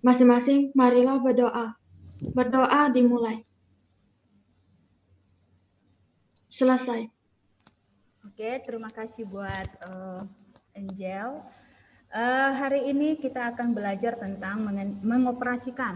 Masing-masing marilah berdoa. Berdoa dimulai. Selesai. Oke, terima kasih buat Angel. Hari ini kita akan belajar tentang mengoperasikan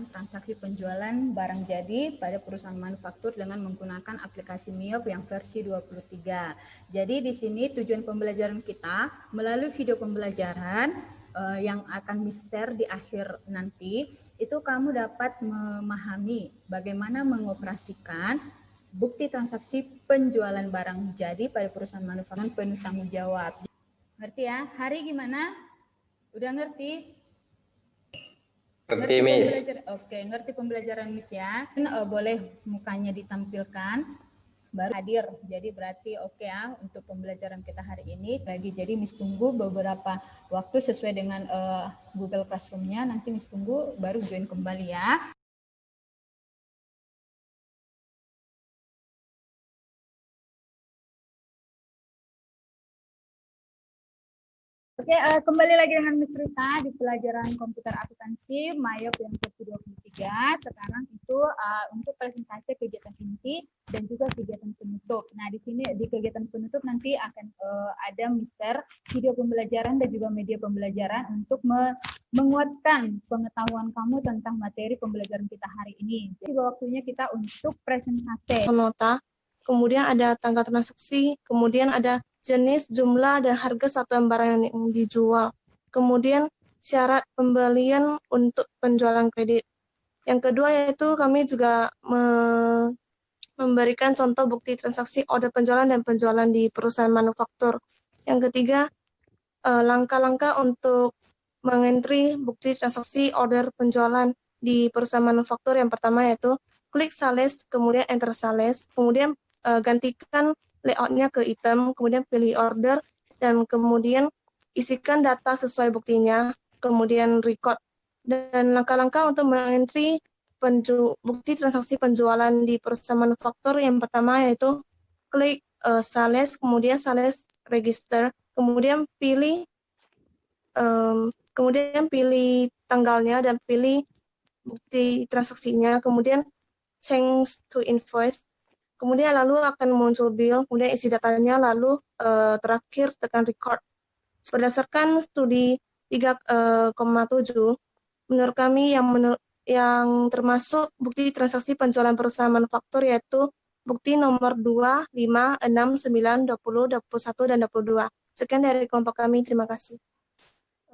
transaksi penjualan barang jadi pada perusahaan manufaktur dengan menggunakan aplikasi MIOP yang versi 23. Jadi di sini tujuan pembelajaran kita melalui video pembelajaran yang akan di-share di akhir nanti, itu kamu dapat memahami bagaimana mengoperasikan bukti transaksi penjualan barang jadi pada perusahaan manufaktur penuh tanggung jawab. Ngerti ya? Hari gimana? Udah ngerti? Ngerti, Miss. Oke, ngerti pembelajaran Miss ya. Boleh mukanya ditampilkan baru hadir. Jadi berarti oke ya untuk pembelajaran kita hari ini. Lagi jadi Miss tunggu beberapa waktu sesuai dengan Google Classroom-nya. Nanti Miss tunggu baru join kembali ya. Oke, kembali lagi dengan Miss Rita di pelajaran komputer akuntansi MIOP yang ke-23. Sekarang itu untuk presentasi kegiatan inti dan juga kegiatan penutup. Nah, di sini di kegiatan penutup nanti akan ada Mister video pembelajaran dan juga media pembelajaran untuk menguatkan pengetahuan kamu tentang materi pembelajaran kita hari ini. Jadi waktunya kita untuk presentasi. Nota, kemudian ada tanggal transaksi, kemudian ada jenis, jumlah, dan harga satuan barang yang dijual. Kemudian syarat pembelian untuk penjualan kredit. Yang kedua yaitu kami juga memberikan contoh bukti transaksi order penjualan dan penjualan di perusahaan manufaktur. Yang ketiga, langkah-langkah untuk mengentry bukti transaksi order penjualan di perusahaan manufaktur. Yang pertama yaitu klik sales, kemudian enter sales, kemudian gantikan layoutnya ke item, kemudian pilih order, dan kemudian isikan data sesuai buktinya, kemudian record. Dan langkah-langkah untuk mengentry bukti transaksi penjualan di perusahaan manufaktur yang pertama yaitu klik sales, kemudian sales register, kemudian pilih tanggalnya dan pilih bukti transaksinya, kemudian change to invoice. Kemudian lalu akan muncul bill, kemudian isi datanya, lalu terakhir tekan record. Berdasarkan studi 3,7, menurut kami yang termasuk bukti transaksi penjualan perusahaan manufaktur yaitu bukti nomor 2, 5, 6, 9, 20, 21, dan 22. Sekian dari kelompok kami, terima kasih.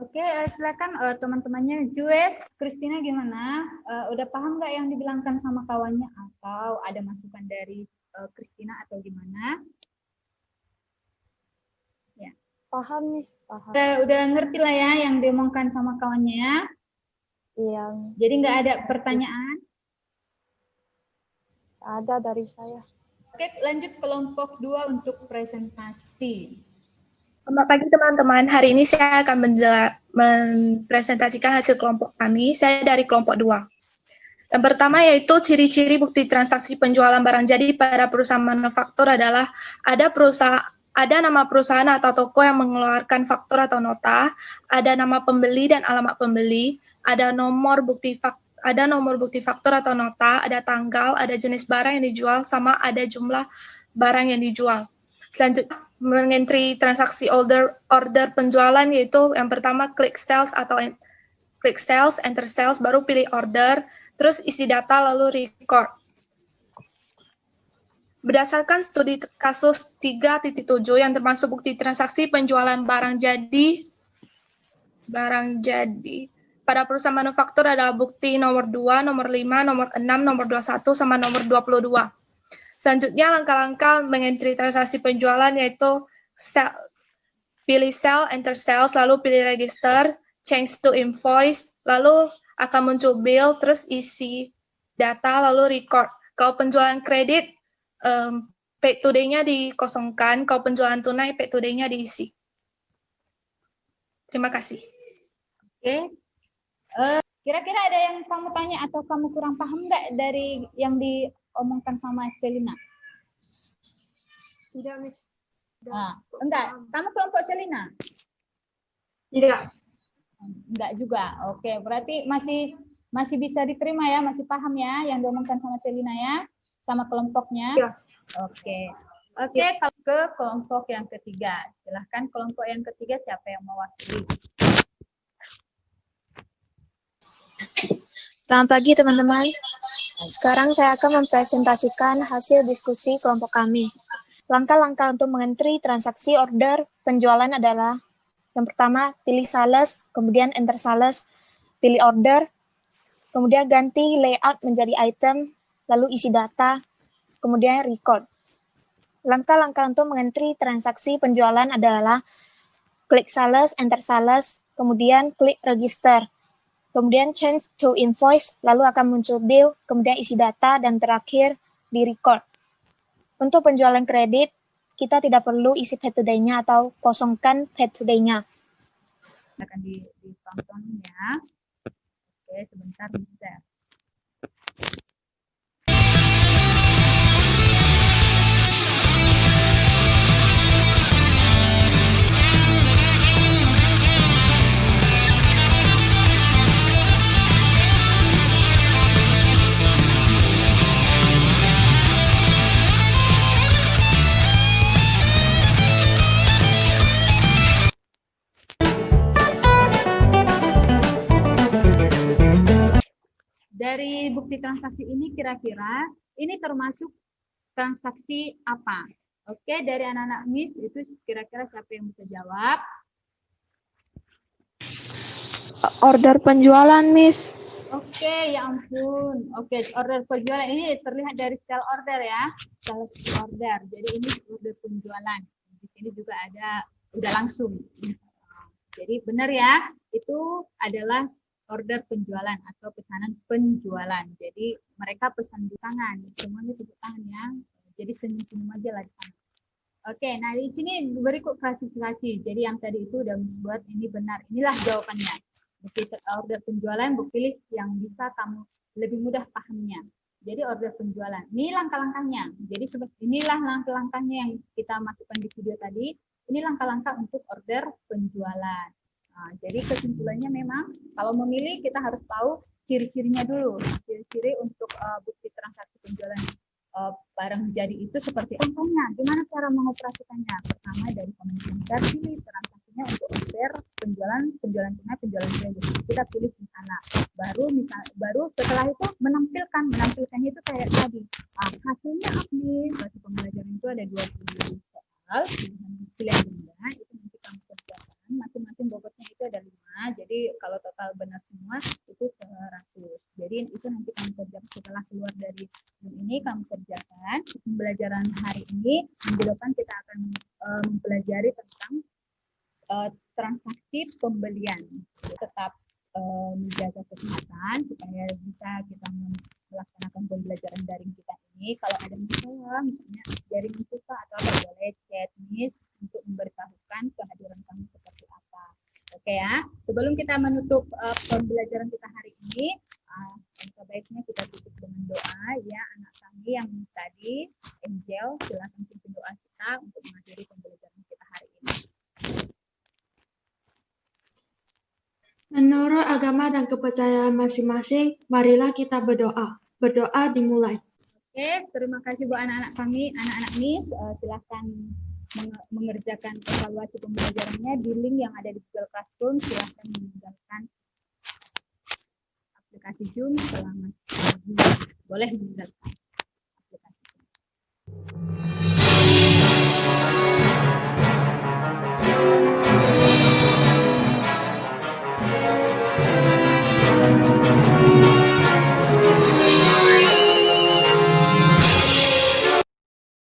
Oke, silakan teman-temannya. Jues, Christina gimana? Udah paham nggak yang dibilangkan sama kawannya atau ada masukan dari Christina atau gimana? Ya. Paham, Miss. Paham. Udah ngerti lah ya yang diomongkan sama kawannya ya? Iya. Jadi nggak ada pertanyaan? Ada dari saya. Oke, lanjut kelompok 2 untuk presentasi. Selamat pagi teman-teman, hari ini saya akan mempresentasikan hasil kelompok kami. Saya dari kelompok 2. Yang pertama yaitu ciri-ciri bukti transaksi penjualan barang jadi pada perusahaan manufaktur adalah ada nama perusahaan atau toko yang mengeluarkan faktur atau nota, ada nama pembeli dan alamat pembeli, ada nomor bukti faktur atau nota, ada tanggal, ada jenis barang yang dijual, sama ada jumlah barang yang dijual. Selanjutnya, mengentry transaksi order penjualan yaitu yang pertama klik sales, enter sales, baru pilih order, terus isi data lalu record. Berdasarkan studi kasus 3.7 yang termasuk bukti transaksi penjualan barang jadi pada perusahaan manufaktur adalah bukti nomor 2, nomor 5, nomor 6, nomor 21, sama nomor 22. Selanjutnya, langkah-langkah mengentry transaksi penjualan yaitu pilih sell, enter sales, lalu pilih register, change to invoice, lalu akan muncul bill, terus isi data, lalu record. Kalau penjualan kredit, paid today-nya dikosongkan, kalau penjualan tunai, paid today-nya diisi. Terima kasih. Oke. Kira-kira ada yang kamu tanya atau kamu kurang paham nggak dari yang diomongkan sama Selina? Tidak, Miss. Enggak. Kamu kelompok Selina? Tidak. Enggak juga. Oke, berarti masih bisa diterima ya, masih paham ya yang diomongkan sama Selina ya, sama kelompoknya. Ya. Oke. Oke, kalau ke kelompok yang ketiga. Silahkan kelompok yang ketiga siapa yang mewakili? Selamat pagi teman-teman. Sekarang saya akan mempresentasikan hasil diskusi kelompok kami. Langkah-langkah untuk mengentry transaksi order penjualan adalah yang pertama, pilih sales, kemudian enter sales, pilih order, kemudian ganti layout menjadi item, lalu isi data, kemudian record. Langkah-langkah untuk mengentry transaksi penjualan adalah klik sales, enter sales, kemudian klik register, kemudian change to invoice, lalu akan muncul bill, kemudian isi data, dan terakhir di record. Untuk penjualan kredit, kita tidak perlu isi pay today-nya atau kosongkan pay today-nya. Akan ditonton ya. Oke, sebentar bisa. Dari bukti transaksi ini kira-kira ini termasuk transaksi apa? Oke, dari anak-anak MIS itu kira-kira siapa yang bisa jawab? Order penjualan, Miss. Oke, ya ampun. Oke, order penjualan ini terlihat dari style order ya. Style order. Jadi ini order penjualan. Di sini juga ada udah langsung. Jadi benar ya, itu adalah order penjualan atau pesanan penjualan. Jadi mereka pesan di tangan, semuanya tepuk tangan ya. Jadi senyum-senyum aja lah di tangan. Oke, nah di sini berikut klasifikasi. Jadi yang tadi itu udah buat ini benar. Inilah jawabannya. Bukti order penjualan, pilih yang bisa kamu lebih mudah pahamnya. Jadi order penjualan. Ini langkah-langkahnya. Jadi inilah langkah-langkahnya yang kita masukkan di video tadi. Ini langkah-langkah untuk order penjualan. Nah, jadi kesimpulannya memang kalau memilih kita harus tahu ciri-cirinya dulu. Ciri-ciri untuk bukti transaksi penjualan barang jadi itu seperti apa? Gimana cara mengoperasikannya? Pertama dari komunikasi pilih transaksinya untuk order penjualan tunai, penjualan kredit. Kita pilih di sana. Baru setelah itu menampilkannya itu kayak tadi. Hasilnya apa nih? Bagi pembelajaran itu ada 20 soal, pilihan benda itu nanti kamu kerjakan. Masing-masing bobotnya itu ada 5. Jadi kalau total benar semua itu 100. Jadi itu nanti kamu kerjakan setelah keluar dari ini kamu kerjakan. Pembelajaran hari ini minggu depan kita akan mempelajari tentang transaksi pembelian. Jadi tetap menjaga kesehatan supaya bisa kita melaksanakan pembelajaran daring kita ini. Kalau ada masalah, misalnya jaringan susah atau apa, boleh chat Miss untuk memberitahukan kehadiran kami seperti apa. Oke ya. Sebelum kita menutup pembelajaran kita hari ini, sebaiknya kita tutup dengan doa ya anak kami yang tadi Angel, silakan pimpin doa kita untuk mengakhiri pembelajaran kita hari ini. Menurut agama dan kepercayaan masing-masing, marilah kita berdoa. Berdoa dimulai. Oke, terima kasih buat anak-anak kami, anak-anak MIS. Silahkan mengerjakan evaluasi pembelajarannya di link yang ada di Google Classroom. Silahkan meninggalkan aplikasi Zoom. Selamat pagi. Boleh meninggalkan aplikasi Zoom.